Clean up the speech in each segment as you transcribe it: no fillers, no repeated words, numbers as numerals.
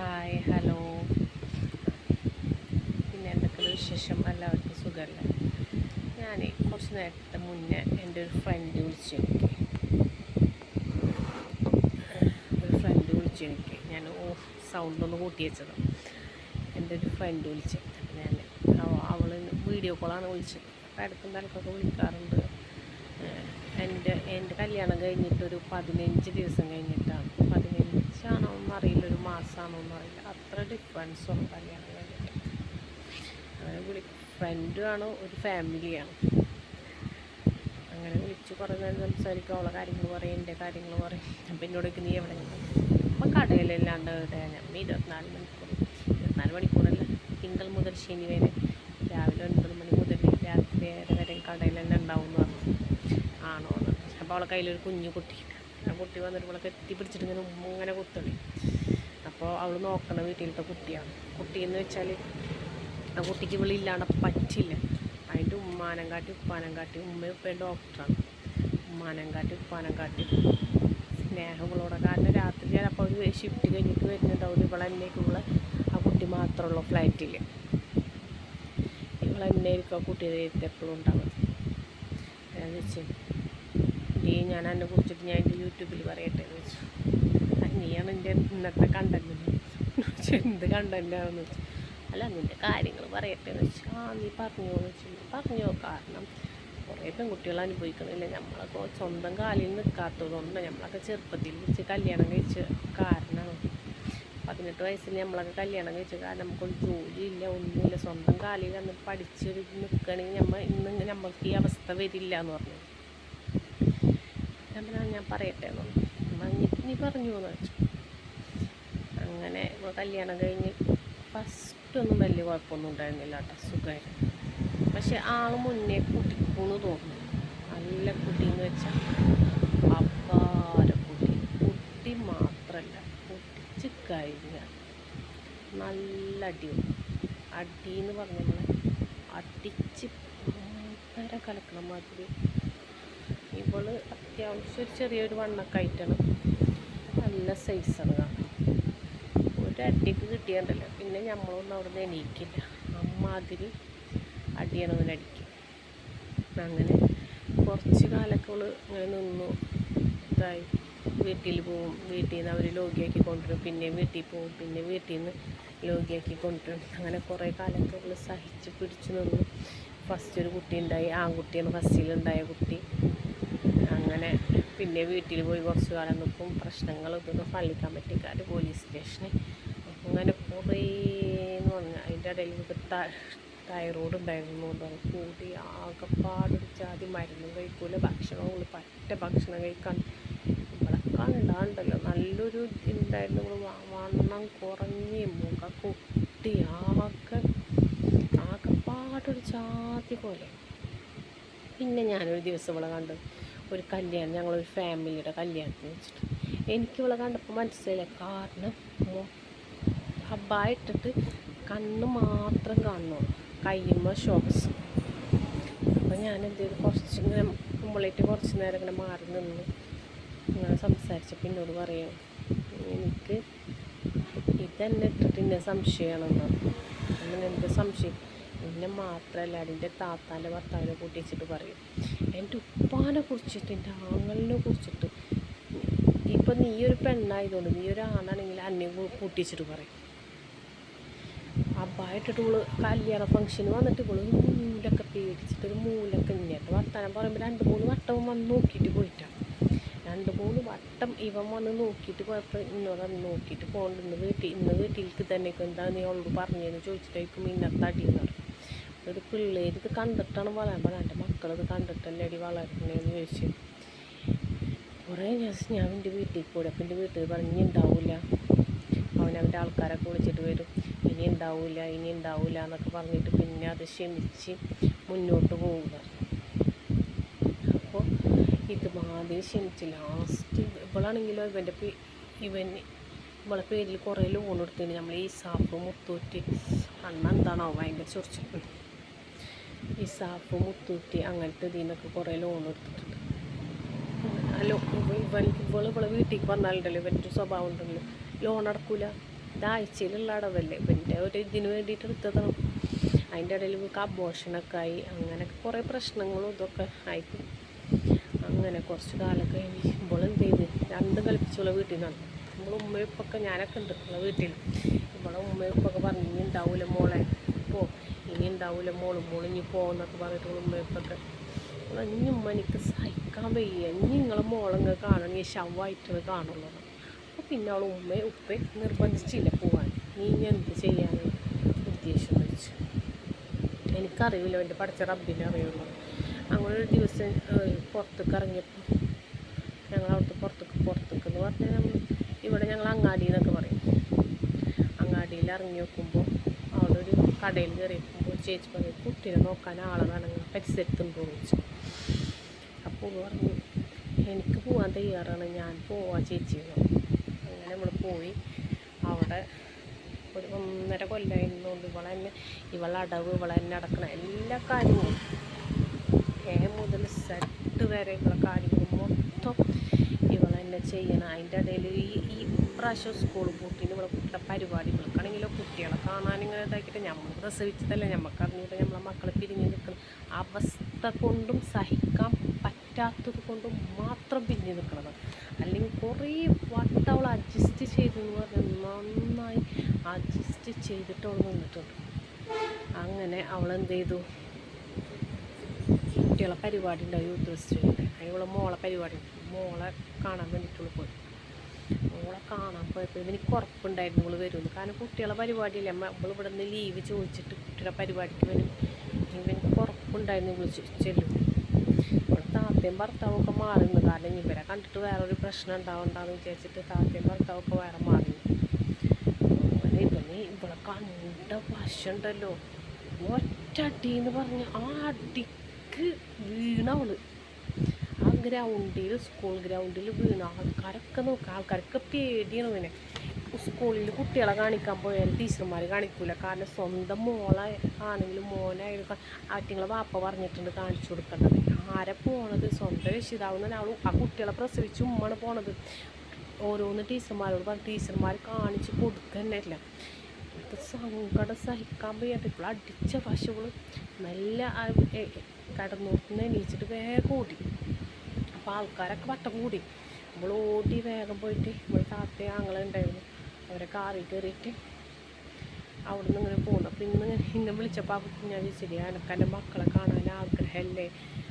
Hi hello. പിന്നെ എന്തൊക്കെ വിശേഷം? എല്ലാവർക്കും സുഖമല്ലേ? ഞാൻ കുറച്ച് നേരത്തെ മുന്നേ എൻ്റെ ഒരു ഫ്രണ്ട് വിളിച്ചു എനിക്ക് ഞാൻ സൗണ്ടൊന്ന് കൂട്ടി വെച്ചത്. എൻ്റെ ഒരു ഫ്രണ്ട് വിളിച്ചു. അപ്പം അവൾ വീഡിയോ കോളാണ് വിളിച്ചത്. അപ്പോൾ ഇടയ്ക്കും തലക്കൊക്കെ വിളിക്കാറുണ്ട്. എൻ്റെ കല്യാണം കഴിഞ്ഞിട്ടൊരു 15 ദിവസം കഴിഞ്ഞിട്ടാണ്. 15ആണോ എന്നറിയില്ല, ഒരു മാസമാണോ എന്നറിയില്ല. അത്ര ഡിഫറൻസും കല്യാണം കഴിഞ്ഞിട്ട്. അങ്ങനെ ഫ്രണ്ടുമാണ്, ഒരു ഫാമിലിയാണ്. അങ്ങനെ വിളിച്ച് കുറേ നേരം സംസാരിക്കും. അവളെ കാര്യങ്ങൾ പറയും, എൻ്റെ കാര്യങ്ങൾ പറയും. അപ്പം എന്നോടൊക്കെ നീ എവിടെ? അപ്പം കടയിലല്ലാണ്ട് ഞാൻ 24 മണിക്കൂറല്ല, തിങ്കൾ മുതൽ ശനി വരെ രാവിലെ 9 മണി മുതൽ രാത്രി 7 വരെ കടയിൽ തന്നെ ഉണ്ടാവും എന്ന് പറഞ്ഞു. ആണോ എന്ന്. അപ്പോൾ അവളെ കയ്യിലൊരു കുഞ്ഞു കുട്ടിയുണ്ട്. ആ കുട്ടി വന്നിട്ട് അവളെ കെട്ടിപ്പിടിച്ചിട്ട് ഇങ്ങനെ കുത്തളി. അപ്പോൾ അവൾ നോക്കണ വീട്ടിലത്തെ കുട്ടിയാണ്. കുട്ടിയെന്ന് വെച്ചാൽ ആ കുട്ടിക്ക് ഇവളില്ലാണ്ട് പറ്റില്ല. അതിൻ്റെ ഉമ്മാനം കാട്ടി ഉമ്മയും ഉപ്പയും ഡോക്ടറാണ്. ഉമ്മാനം കാട്ടി സ്നേഹങ്ങളോടെ. കാരണം രാത്രി ചിലപ്പോൾ ഒരു ഷിഫ്റ്റ് കഴിഞ്ഞിട്ട് വരുന്നുണ്ടാവും. ഇവളെന്നേക്കുള്ള ആ കുട്ടി മാത്രമുള്ള ഫ്ലൈറ്റിൽ ഇവളെന്നായിരിക്കും ആ കുട്ടിയുടെ എപ്പോഴും ഉണ്ടാവുക. ഞാൻ ചോദിച്ചു, ഞാൻ എന്നെ കുറിച്ചിട്ട് ഞാൻ എൻ്റെ യൂട്യൂബിൽ പറയട്ടെ എന്ന് വെച്ചു. നീയാണ് എൻ്റെ ഇന്നത്തെ കണ്ടന്റ്. എന്ത് കണ്ടന്റാണെന്ന് വെച്ചു. അല്ല, നിൻ്റെ കാര്യങ്ങൾ പറയട്ടെ എന്ന് വെച്ചു. നീ പറഞ്ഞോ എന്ന് വെച്ചു. പറഞ്ഞോ, കാരണം കുറേ പെൺകുട്ടികൾ അനുഭവിക്കണില്ല. നമ്മളൊക്കെ സ്വന്തം കാലിൽ നിൽക്കാത്തതുകൊണ്ട് നമ്മളൊക്കെ ചെറുപ്പത്തിൽ വെച്ച് കല്യാണം കഴിച്ച കാരണമാണ്. 18 വയസ്സിൽ നമ്മളൊക്കെ കല്യാണം കഴിച്ച കാരണം നമുക്കൊരു ജോലിയില്ല, ഒന്നുമില്ല. സ്വന്തം കാലിൽ അന്ന് പഠിച്ചൊരു നിൽക്കുകയാണെങ്കിൽ നമ്മൾക്ക് ഈ അവസ്ഥ വരില്ല എന്ന് പറഞ്ഞു. ഞാൻ പറയട്ടെ എന്ന് നീ പറഞ്ഞു എന്ന് വെച്ചു. അങ്ങനെ കല്യാണം കഴിഞ്ഞ് ഫസ്റ്റൊന്നും വലിയ കുഴപ്പമൊന്നും ഉണ്ടായിരുന്നില്ല കേട്ടോ, സുഖമായിരുന്നു. പക്ഷെ ആൾ മുന്നേ കുട്ടിക്കൂന്ന് തോന്നുന്നു. നല്ല കുട്ടിയെന്ന് വെച്ചാൽ അപ്പാര കുട്ടി മാത്രമല്ല, കുട്ടിച്ച് കഴിഞ്ഞാൽ നല്ല അടിയെന്ന് പറഞ്ഞാൽ അടിച്ച് ഭയങ്കര കലക്കണ മാതിരി. ഇവള് അത്യാവശ്യം ഒരു ചെറിയൊരു വണ്ണൊക്കെ ആയിട്ടാണ്, നല്ല സൈസാണ് കാണാൻ. ഒരടിക്ക് കിട്ടിയാണ്ടല്ലോ പിന്നെ നമ്മളൊന്നും അവിടെ നിന്ന് എണീക്കില്ല. അമ്മാതിരി അടിയാണവൻ അടിക്കും. അങ്ങനെ കുറച്ച് കാലമൊക്കെ അവൾ ഇങ്ങനെ നിന്നു. ഇതായി വീട്ടിൽ പോവും, വീട്ടിൽ നിന്ന് അവർ ലോഗിയാക്കി കൊണ്ടുവരും, പിന്നെ വീട്ടിൽ പോവും, പിന്നെ വീട്ടിൽ നിന്ന് ലോഗിയാക്കി കൊണ്ടുവരും. അങ്ങനെ കുറേ കാലമൊക്കെ അവൾ സഹിച്ച് പിടിച്ച് നിന്നു. ഫസ്റ്റ് ഒരു കുട്ടി ഉണ്ടായി, ആൺകുട്ടിയാണ് ഫസ്റ്റിലുണ്ടായ കുട്ടി. അങ്ങനെ പിന്നെ വീട്ടിൽ പോയി കുറച്ച് കാലം നിൽക്കും. പ്രശ്നങ്ങൾ ഇതൊക്കെ പള്ളി കമ്മിറ്റിക്കാർ, പോലീസ് സ്റ്റേഷന്, അങ്ങനെ കുറേ എന്ന് പറഞ്ഞാൽ അതിൻ്റെ ഇടയിൽ തൈറോയ്ഡ് ഉണ്ടായിരുന്നു. കൂടി ആകെപ്പാടൊരു ജാതി മരുന്നും കഴിക്കൂല, ഭക്ഷണവും ഭക്ഷണം കഴിക്കാൻ. ഇവിടെ കണ്ടാണ്ടല്ലോ നല്ലൊരു ഉണ്ടായിരുന്നു. വണ്ണം കുറഞ്ഞ് മുഖ കുട്ടി ആകെപ്പാടൊരു ജാതി പോലെ. പിന്നെ ഞാനൊരു ദിവസം ഇവിടെ കണ്ടത് ഒരു കല്യാണം, ഞങ്ങളൊരു ഫാമിലിയുടെ കല്യാണത്തിന് വെച്ചിട്ട്. എനിക്കിവളെ കണ്ടപ്പോൾ മനസ്സിലായില്ല. കാരണം ഹബ്ബായിട്ടിട്ട് കണ്ണ് മാത്രം കാണുന്നുള്ളൂ, കയ്യുമ്പോൾ ഷോക്സ്. അപ്പോൾ ഞാൻ എന്ത് ചെയ്തു, കുറച്ചിങ്ങനെ മുമ്പിലേക്ക് കുറച്ച് നേരം ഇങ്ങനെ മാറി നിന്ന് ഇങ്ങനെ സംസാരിച്ചപ്പോൾ എന്നോട് പറയും, എനിക്ക് ഇതെന്നെ ഇട്ടിട്ട് ഇന്ന സംശയമാണെന്ന്. അങ്ങനെ എന്ത് സംശയം? എന്നെ മാത്രമല്ല, അതിൻ്റെ താത്താൻ്റെ ഭർത്താവിനെ കൂട്ടിച്ചിട്ട് പറയും, എൻ്റെ ഉപ്പാനെ കുറിച്ചിട്ട്, എൻ്റെ ആങ്ങളിനെ കുറിച്ചിട്ട്. ഇപ്പം നീ ഒരു പെണ്ണായതുകൊണ്ട്, നീ ഒരു ആണാണെങ്കിൽ അന്നെ കൂട്ടിച്ചിട്ട് പറയും. അബ്ബായിട്ടിട്ട് ഇവള് കല്യാണ ഫംഗ്ഷന് വന്നിട്ട് ഇവള് മൂലൊക്കെ പേടിച്ചിട്ട് ഒരു മൂലൊക്കെ ഇന്നിട്ട് വർത്താനം പറയുമ്പോൾ 2-3 വട്ടം വന്ന് നോക്കിയിട്ട് പോയിട്ടാണ്. 2-3 വട്ടം ഇവൻ വന്ന് നോക്കിയിട്ട് പോയപ്പോൾ ഇന്നോട് നോക്കിയിട്ട് പോകണ്ട, ഇന്ന് വീട്ടിലേക്ക് തന്നെ എന്താ നീ അവളോട് പറഞ്ഞതെന്ന് ചോദിച്ചിട്ടായിരിക്കും ഇന്നത്തെ അടിയെന്ന് പറയും. ഒരു പിള്ളേർ ഇത് കണ്ടിട്ടാണ് വളരുമ്പോൾ, എൻ്റെ മക്കളിത് കണ്ടിട്ടല്ലേ അടി വളരണേന്ന് ചോദിച്ചു. കുറേ ഞാൻ എൻ്റെ വീട്ടിൽ കൂടെ, അപ്പം എൻ്റെ വീട്ടിൽ പറഞ്ഞ് ഉണ്ടാവില്ല, അവനവൻ്റെ ആൾക്കാരൊക്കെ വിളിച്ചിട്ട് വരും, ഇനി ഉണ്ടാവില്ല എന്നൊക്കെ പറഞ്ഞിട്ട് പിന്നെ അത് ക്ഷമിച്ച് മുന്നോട്ട് പോവുക. അപ്പോൾ ഇതുമാതിരി ക്ഷമിച്ച് ലാസ്റ്റ് ഇവളാണെങ്കിലോ ഇവളെ പേരിൽ കുറേ ലോൺ എടുത്തിട്ട് നമ്മൾ ഈ സാപ്പ് മുത്തൂറ്റി അന്നെന്താണോ ഭയങ്കര ചൊറിച്ചിട്ട് ഈ സാപ്പ് മുത്തൂറ്റി അങ്ങനത്തെ ഇതിനൊക്കെ കുറേ ലോൺ എടുത്തിട്ടുണ്ട്. ഇവളെ വീട്ടിലേക്ക് വന്നാലുണ്ടല്ലോ ഇവൻ്റെ സ്വഭാവം ഉണ്ടല്ലോ, ലോൺ അടക്കൂല. ഇത് ആഴ്ചയിലുള്ള അടവല്ലേ, പിന്നെ ഒരു ഇതിന് വേണ്ടിയിട്ട് എടുത്തതാണ്. അതിൻ്റെ ഇടയിൽ ഇവൾക്ക് അബോഷനൊക്കെ ആയി, അങ്ങനെയൊക്കെ കുറേ പ്രശ്നങ്ങളും ഇതൊക്കെ ആയിട്ട് അങ്ങനെ കുറച്ച് കാലമൊക്കെ കഴിഞ്ഞ് എന്ത് ചെയ്ത് രണ്ടും കളിപ്പിച്ചുള്ള വീട്ടിൽ നിന്നാണ്. നമ്മൾ ഉമ്മയപ്പൊക്കെ ഞാനൊക്കെ ഉണ്ട് നമ്മളെ വീട്ടിൽ. നമ്മളെ ഉമ്മയപ്പൊക്കെ പറഞ്ഞു ഇനി ഉണ്ടാവില്ല മോളെ പോ, ഇനി ഉണ്ടാവില്ല മോളും ഇനി പോകുന്നൊക്കെ പറഞ്ഞിട്ട് ഉമ്മയപ്പൊക്കെ ഇനി ഉമ്മ എനിക്ക് സഹിക്കാൻ വയ്യ, ഇനി നിങ്ങളെ മോളങ്ങ് കാണണമെങ്കിൽ ശവമായിട്ട് കാണുള്ളൂ. അപ്പോൾ പിന്നെ അവൾ ഉപ്പയെ നിർബന്ധിച്ചില്ല പോകാൻ. നീ ഇനി എന്ത് ചെയ്യാനാണ് ഉദ്ദേശം വെച്ച് എനിക്കറിയില്ല, എൻ്റെ പഠിച്ച റബ്ബിനെ അറിയുള്ളൂ. അങ്ങനെ ഒരു ദിവസം പുറത്തേക്ക് ഇറങ്ങിയപ്പോൾ ഞങ്ങളവിടുത്തെ പുറത്തേക്ക് എന്ന് പറഞ്ഞാൽ ഇവിടെ ഞങ്ങൾ അങ്ങാടി എന്നൊക്കെ പറയും. അങ്ങാടിയിൽ ഇറങ്ങി നോക്കുമ്പോൾ അവിടെ ഒരു കടയിൽ കയറിയപ്പോൾ ചേച്ചി പറയും കുട്ടീനെ നോക്കാൻ ആളെ വേണമെങ്കിൽ പരിസരത്തുണ്ടോ ചോദിച്ചു. അപ്പോൾ പറഞ്ഞു എനിക്ക് പോകാൻ തയ്യാറാണ്, ഞാൻ പോവാ ചേച്ചി. അങ്ങനെ നമ്മൾ പോയി. അവിടെ ഒരു 1.5 കൊല്ലമായിരുന്നുകൊണ്ട് ഇവളെ അടവ് ഇവളെ തന്നെ അടക്കണം എല്ലാ കാര്യങ്ങളും മുതൽ സെറ്റ് വരെ ഇവളെ കാര്യങ്ങൾ മൊത്തം ഇവളെ തന്നെ ചെയ്യണം. അതിൻ്റെ ഇടയിൽ ഈ പ്രാവശ്യം സ്കൂൾ പൂട്ടിന് ഇവിടെ കുട്ടിയുടെ പരിപാടികൾക്കാണെങ്കിലോ കുട്ടികളെ കാണാനിങ്ങനെ ഇതാക്കിയിട്ട് നമ്മൾ പ്രസവിച്ചതല്ലേ, നമുക്കറിഞ്ഞിട്ട് നമ്മളെ മക്കളെ പിരിഞ്ഞ് നിൽക്കണം. അവസ്ഥ കൊണ്ടും സഹിക്കാൻ പറ്റാത്തത് കൊണ്ടും മാത്രം പിരിഞ്ഞ് നിൽക്കണത്. അല്ലെങ്കിൽ കുറേ വട്ടം അവൾ അഡ്ജസ്റ്റ് ചെയ്തെന്ന് പറഞ്ഞാൽ നന്നായി അഡ്ജസ്റ്റ് ചെയ്തിട്ട് അവൾ നിന്നിട്ടുണ്ട്. അങ്ങനെ അവളെന്ത് ചെയ്തു, കുട്ടികളെ പരിപാടി ഉണ്ടായി, യൂത്ത് ഫെസ്റ്റിവലിൻ്റെ. അതിനുള്ള മോളെ പരിപാടി, മോളെ കാണാൻ വേണ്ടിയിട്ടുള്ള പോയി. മോളെ കാണാൻ പോയപ്പോൾ ഇവനിക്ക് ഉറപ്പുണ്ടായിരുന്നു ഇവൾ വരുമെന്ന്. കാരണം കുട്ടികളെ പരിപാടിയില്ല, നമ്മൾ ഇവിടെ നിന്ന് ലീവ് ചോദിച്ചിട്ട് കുട്ടിയുടെ പരിപാടിക്ക് വരും. ഇവനിക്ക് ഉറപ്പുണ്ടായിരുന്നു ഇവൾ ചെല്ലും. ഇവിടെ താത്തയും ഭർത്താവൊക്കെ മാറുന്നു. കാരണം ഇവരെ കണ്ടിട്ട് വേറൊരു പ്രശ്നം ഉണ്ടാവണ്ടെന്ന് വിചാരിച്ചിട്ട് താത്തയും ഭർത്താവൊക്കെ വേറെ മാറുന്നു. അങ്ങനെ ഇവിടെ കണ്ട വശമുണ്ടല്ലോ, ഒറ്റ അടിയെന്ന് പറഞ്ഞ് ആ അടിക്ക് വീണവള് ആ ഗ്രൗണ്ടിൽ, സ്കൂൾ ഗ്രൗണ്ടിൽ വീണ. ആൾക്കാരൊക്കെ നോക്കുക, ആൾക്കാരൊക്കെ പേടിയാണ് ഇവനെ. സ്കൂളിൽ കുട്ടികളെ കാണിക്കാൻ പോയാൽ ടീച്ചർമാർ കാണിക്കൂല. കാരണം സ്വന്തം മോളെ ആണെങ്കിലും മോനായാലും ആറ്റിങ്ങളെ വാപ്പ പറഞ്ഞിട്ടുണ്ട് കാണിച്ചു കൊടുക്കേണ്ടത്. ആരെ പോണത്, സ്വന്തം രക്ഷിതാവുന്ന ആളും ആ കുട്ടികളെ പ്രസവിച്ച് ഉമ്മാണ് പോണത്. ഓരോന്ന് ടീച്ചർമാരോട് പറഞ്ഞ് ടീച്ചർമാർ കാണിച്ച് കൊടുക്കന്നില്ല. ഇത് സങ്കടം സഹിക്കാൻ വയ്യാത്ത ഇപ്പോൾ അടിച്ച പശുകൾ നല്ല കടന്നോട്ടുന്ന എണീച്ചിട്ട് വേഗം ഓടി. അപ്പോൾ ആൾക്കാരൊക്കെ വട്ടം കൂടി. നമ്മൾ ഓടി വേഗം പോയിട്ട് നമ്മൾ താത്തയും ആങ്ങളെ ഉണ്ടായിരുന്നു, അവരെ കാറിൽ കയറിയിട്ട് അവിടെ നിന്ന് ഇങ്ങനെ പോകുന്നു. അപ്പോൾ ഇന്ന് വിളിച്ചപ്പോൾ ആ കുട്ടി ഞാൻ ചോദിച്ചില്ലേ എനക്കെൻ്റെ മക്കളെ കാണാൻ ആഗ്രഹമല്ലേ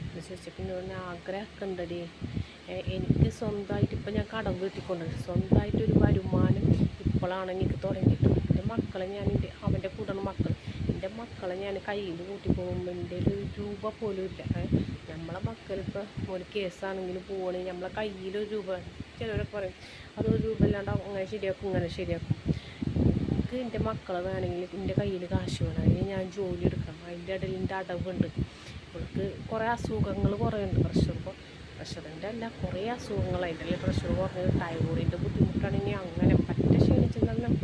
എന്ന് ചോദിച്ചപ്പോൾ പിന്നെ ആഗ്രഹമൊക്കെ ഉണ്ടടി, എനിക്ക് സ്വന്തമായിട്ട് ഇപ്പം ഞാൻ കടം വീട്ടിക്കൊണ്ട് സ്വന്തമായിട്ടൊരു വരുമാനം ഇപ്പോഴാണ് എനിക്ക് തുടങ്ങിയിട്ടുണ്ട്. എൻ്റെ മക്കളെ അവൻ്റെ കൂടെയാണ് മക്കൾ. എൻ്റെ മക്കളെ ഞാൻ കയ്യിൽ കൂട്ടി പോകുമ്പോൾ എൻ്റെ ഒരു രൂപ പോലും ഇല്ല. നമ്മളെ മക്കളിപ്പോൾ ഒരു കേസാണെങ്കിലും പോവുകയാണെങ്കിൽ നമ്മളെ കയ്യിലൊരു രൂപ, ചിലവരൊക്കെ പറയും അതൊരു രൂപ ഇല്ലാണ്ട് അങ്ങനെ ശരിയാക്കും ഇങ്ങനെ ശരിയാക്കും. എനിക്ക് എൻ്റെ മക്കളെ വേണമെങ്കിൽ എൻ്റെ കയ്യിൽ കാശ് വേണം, അതിന് ഞാൻ ജോലി എടുക്കണം. അതിൻ്റെ ഇടയിൽ എൻ്റെ അടവുണ്ട്. അവൾക്ക് കുറേ അസുഖങ്ങൾ കുറേ ഉണ്ട്. പ്രഷറിൻ്റെ അല്ല, കുറേ അസുഖങ്ങൾ. അതിൻ്റെ ഇടയിൽ പ്രഷർ കുറഞ്ഞത്, തൈറോയിഡിൻ്റെ ബുദ്ധിമുട്ടാണെങ്കിൽ അങ്ങനെ പറ്റ ക്ഷീണിച്ചെന്നെല്ലാം.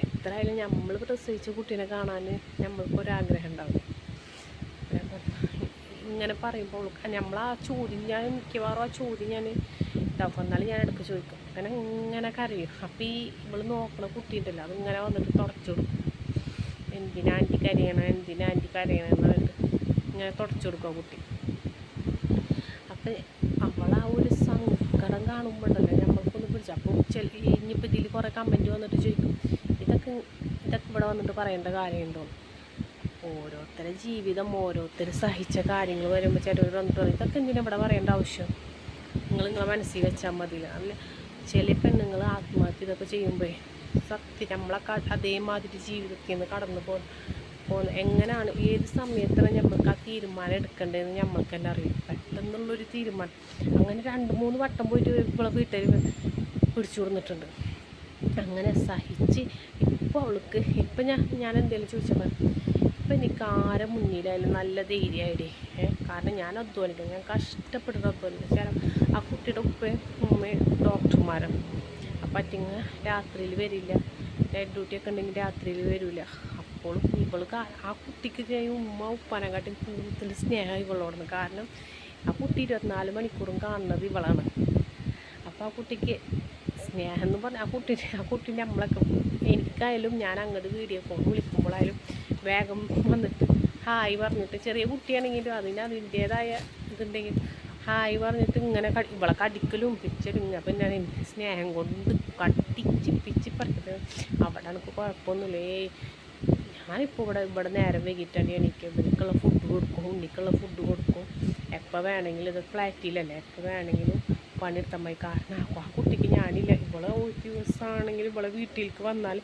എത്രയായാലും നമ്മൾ പ്രസവിച്ച കുട്ടീനെ കാണാൻ നമ്മൾക്കൊരാഗ്രഹം ഉണ്ടാവും. ഇങ്ങനെ പറയുമ്പോൾ നമ്മൾ ആ ചോദ്യം ഞാൻ മിക്കവാറും ആ ചോദ്യം ഞാൻ ഇതാക്കും. എന്നാലും ഞാൻ ഇടയ്ക്ക് ചോദിക്കും. അങ്ങനെ ഇങ്ങനെ കരയും. അപ്പോൾ ഇവൾ നോക്കണ കുട്ടിയുണ്ടല്ലോ അതിങ്ങനെ വന്നിട്ട് തുടച്ചു കൊടുക്കും. എന്തിനാ ആൻറ്റി കരയണം എന്ന് പറഞ്ഞിട്ട് ഇങ്ങനെ തുടച്ചു കൊടുക്കുക കുട്ടി. അപ്പം അവൾ ആ ഒരു സങ്കടം കാണുമ്പോഴല്ലോ നമ്മൾക്കൊന്ന് പിടിച്ചു. അപ്പോൾ ഇനിയിപ്പോൾ ഇതിൽ കുറേ കമൻറ്റ് വന്നിട്ട് ചോദിക്കും ഇതൊക്കെ ഇവിടെ വന്നിട്ട് പറയേണ്ട കാര്യമുണ്ടോ. ഓരോരുത്തരുടെ ജീവിതം, ഓരോരുത്തർ സഹിച്ച കാര്യങ്ങൾ വരുമ്പോൾ ചിലവർ വന്നിട്ട് പറയും ഇതൊക്കെ എന്തിനാ ഇവിടെ പറയേണ്ട ആവശ്യം, നിങ്ങളെ മനസ്സിൽ വെച്ചാൽ മതിയില്ല. അല്ല ചില പെണ്ണുങ്ങൾ ആത്മഹത്യ ഇതൊക്കെ ചെയ്യുമ്പോൾ സത്യം നമ്മളൊക്കെ അതേമാതിരി ജീവിതത്തിൽ നിന്ന് കടന്നു പോകുന്ന എങ്ങനെയാണ്, ഏത് സമയത്താണ് നമ്മൾക്ക് ആ തീരുമാനം എടുക്കേണ്ടതെന്ന് നമ്മൾക്ക് തന്നെ അറിയില്ല. പെട്ടെന്നുള്ളൊരു തീരുമാനം. അങ്ങനെ 2-3 വട്ടം പോയിട്ട് ഇവിടെ വീട്ടിൽ പിടിച്ചു കൊടുത്തിട്ടുണ്ട്. അങ്ങനെ സഹിച്ച് ഇപ്പോൾ അവൾക്ക് ഇപ്പം ഞാൻ എന്തെങ്കിലും ചോദിച്ചാൽ ഇപ്പം എനിക്ക് ആരെ മുന്നിലായാലും നല്ല ധൈര്യമായിടേ. കാരണം ഞാൻ അധ്വാനിക്കണം, ഞാൻ കഷ്ടപ്പെട്ടിട്ട് അധ്വാനിക്കും. ചില ആ കുട്ടിയുടെ ഉമ്മയും ഡോക്ടർമാരാണ്. അപ്പം അറ്റിങ്ങ രാത്രിയിൽ വരില്ല, നൈറ്റ് ഡ്യൂട്ടിയൊക്കെ ഉണ്ടെങ്കിൽ രാത്രിയിൽ വരില്ല. അപ്പോഴും ഇവൾക്ക് ആ കുട്ടിക്ക് ഉമ്മ ഉപ്പാനെക്കാട്ടും കൂടുതൽ സ്നേഹം ഇവളോടാണ്. കാരണം ആ കുട്ടി 24 മണിക്കൂറും കാണുന്നത് ഇവളാണ്. അപ്പോൾ ആ കുട്ടിക്ക് സ്നേഹം എന്ന് പറഞ്ഞാൽ ആ കുട്ടി നമ്മളൊക്കെ എനിക്കായാലും ഞാൻ അങ്ങോട്ട് വീഡിയോ കോൾ വിളിക്കുമ്പോഴായാലും വേഗം വന്നിട്ട് ഹായ് പറഞ്ഞിട്ട്, ചെറിയ കുട്ടിയാണെങ്കിലും അതിൻ്റേതായ ഇതുണ്ടെങ്കിൽ ഹായ് പറഞ്ഞിട്ട് ഇങ്ങനെ ഇവളെ കടിക്കലും പിച്ചലും അപ്പം ഞാൻ സ്നേഹം കൊണ്ട് കട്ടിച്ച് പിച്ച് പറഞ്ഞത്. അവിടെ എനിക്ക് കുഴപ്പമൊന്നുമില്ലേ. ഞാനിപ്പോൾ ഇവിടെ നേരം വൈകിട്ടാണ് എനിക്ക് ഇവർക്കുള്ള ഫുഡ് കൊടുക്കും, ഉണ്ണിക്കുള്ള ഫുഡ് കൊടുക്കും. എപ്പോൾ വേണമെങ്കിലും ഇത് ഫ്ലാറ്റിലല്ലേ, എപ്പോൾ വേണമെങ്കിലും പണിയെടുത്താൽ മതി. കാരണം ആ കുട്ടിക്ക് ഞാനില്ല. ഇവളെ ഒരു ദിവസമാണെങ്കിലും ഇവളെ വീട്ടിലേക്ക് വന്നാൽ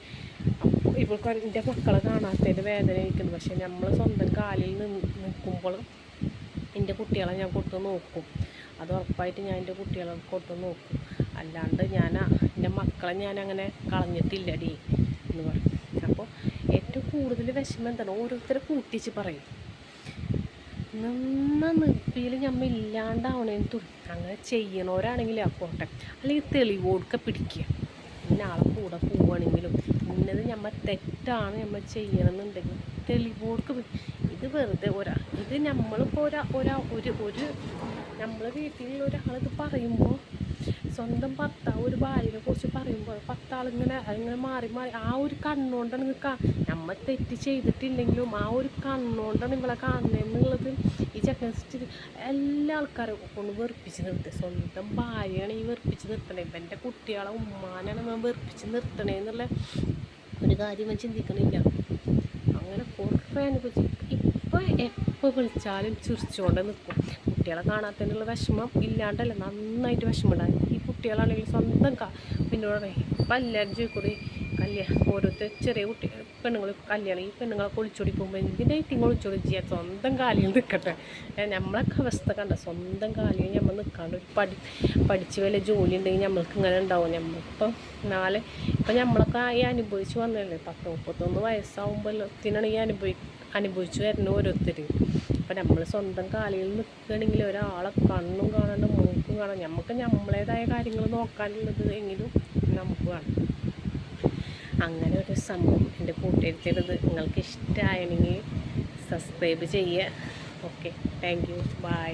അപ്പോൾ ഇവൾക്ക് എൻ്റെ മക്കളെ കാണാത്തതിൻ്റെ വേദന ഇരിക്കുന്നു. പക്ഷേ നമ്മൾ സ്വന്തം കാലിൽ നിൽക്കുമ്പോൾ എൻ്റെ കുട്ടികളെ ഞാൻ കൊണ്ടു നോക്കും. അത് ഉറപ്പായിട്ട് ഞാൻ എൻ്റെ കുട്ടികളെ കൊണ്ടു നോക്കും. അല്ലാണ്ട് എൻ്റെ മക്കളെ ഞാനങ്ങനെ കളഞ്ഞിട്ടില്ലടി എന്ന് പറയും. അപ്പോൾ ഏറ്റവും കൂടുതൽ വിഷമം എന്താണ്, ഓരോരുത്തരെ കൂട്ടിച്ച് പറയും. നിന്ന നിർത്തിയിൽ നമ്മൾ ഇല്ലാണ്ടാവണേന്ന് തോന്നും. അങ്ങനെ ചെയ്യണവരാണെങ്കിൽ ആ പോട്ടെ, അല്ലെങ്കിൽ തെളിവോടുക്കെ പിടിക്കുക. ഇന്നാളെ കൂടെ പോവുകയാണെങ്കിലും ഇന്നത് നമ്മൾ തെറ്റാണ് നമ്മൾ ചെയ്യണമെന്നുണ്ടെങ്കിൽ തെളിവോടുക്ക്. ഇത് വെറുതെ ഇത് നമ്മളിപ്പോൾ ഒരു നമ്മൾ വീട്ടിലുള്ള ഒരാളിത് പറയുമ്പോൾ, സ്വന്തം ഭർത്താവ് ഒരു ഭാര്യനെ കുറിച്ച് പറയുമ്പോൾ 10 ആളിങ്ങനെ മാറി ആ ഒരു കണ്ണുകൊണ്ടാണ് നമ്മൾ തെറ്റ് ചെയ്തിട്ടില്ലെങ്കിലും ആ ഒരു കണ്ണുകൊണ്ടാണ് ഇവളെ കാണുന്നതെന്നുള്ളത് ഈ ചെക്കൻ എല്ലാ ആൾക്കാരെ കൊണ്ട് വെറുപ്പിച്ച് നിർത്തുക. സ്വന്തം ഭാര്യയാണ് ഈ വെറുപ്പിച്ച് നിർത്തണേ, ഇപ്പം എൻ്റെ കുട്ടികളെ ഉമ്മാനാണ് ഞാൻ വെറുപ്പിച്ച് നിർത്തണേ എന്നുള്ള ഒരു കാര്യം ഞാൻ ചിന്തിക്കണില്ല. അങ്ങനെ കുറേ അനുഭവിച്ചു. ഇപ്പോൾ എപ്പോൾ വിളിച്ചാലും ചിരിച്ചുകൊണ്ട് നിൽക്കും. കുട്ടികളെ കാണാത്തതിനുള്ള വിഷമം ഇല്ലാണ്ടല്ല, നന്നായിട്ട് വിഷമമുണ്ടാകും. ഈ കുട്ടികളാണെങ്കിൽ സ്വന്തം പിന്നോട് പറയും. ഇപ്പം എല്ലാവരും ചോദിക്കൂടി ഓരോരുത്തർ ചെറിയ പെണ്ണുങ്ങൾ കല്യാണം, ഈ പെണ്ണുങ്ങളൊക്കെ ഒളിച്ചോടി പോകുമ്പോൾ എന്തിനായിട്ട് ഇങ്ങനെ ഒളിച്ചോടി ചെയ്യാൻ, സ്വന്തം കാലിൽ നിൽക്കട്ടെ. നമ്മളൊക്കെ അവസ്ഥ കണ്ട സ്വന്തം കാലിൽ നമ്മൾ നിൽക്കാണ്ട് ഒരു പഠിച്ച് വല്ല ജോലി ഉണ്ടെങ്കിൽ നമ്മൾക്ക് ഇങ്ങനെ ഉണ്ടാവും. നമ്മളിപ്പം ഇപ്പം നമ്മളൊക്കെ ഈ അനുഭവിച്ച് വന്നതല്ലേ. 30-31 വയസ്സാകുമ്പോഴത്തേനാണ് ഈ അനുഭവിച്ച് വരുന്ന ഓരോരുത്തർ. അപ്പം നമ്മൾ സ്വന്തം കാലിൽ നിൽക്കുകയാണെങ്കിൽ ഒരാളെ കണ്ണും കാണാണ്ട് മൂക്കും കാണാൻ നമുക്ക് നമ്മളേതായ കാര്യങ്ങൾ നോക്കാനുള്ളത് എങ്കിലും നമുക്ക് വേണം. അങ്ങനെ ഒരു സംഭവം എൻ്റെ കൂട്ടുകാരിച്ചത് നിങ്ങൾക്ക് ഇഷ്ടമായെങ്കിൽ സബ്സ്ക്രൈബ് ചെയ്യുക. Okay, thank you, by.